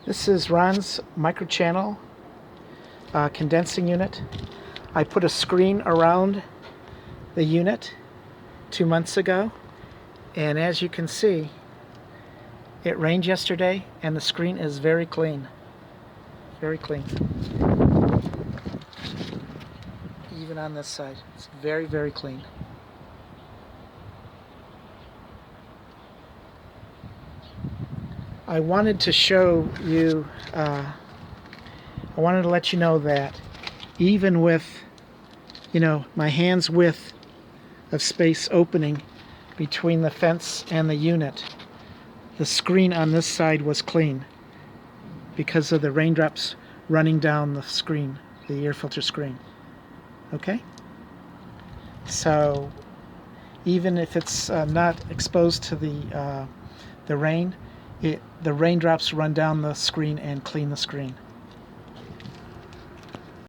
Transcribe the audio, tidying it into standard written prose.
This is Ron's Micro Channel condensing unit. I put a screen around the unit 2 months ago, and as you can see, it rained yesterday and the screen is very clean. Very clean. Even on this side, it's very, very clean. I wanted to show you, I wanted to let you know that even with, my hand's width of space opening between the fence and the unit, the screen on this side was clean because of the raindrops running down the screen, the air filter screen. Okay? So even if it's not exposed to the rain, the raindrops run down the screen and clean the screen.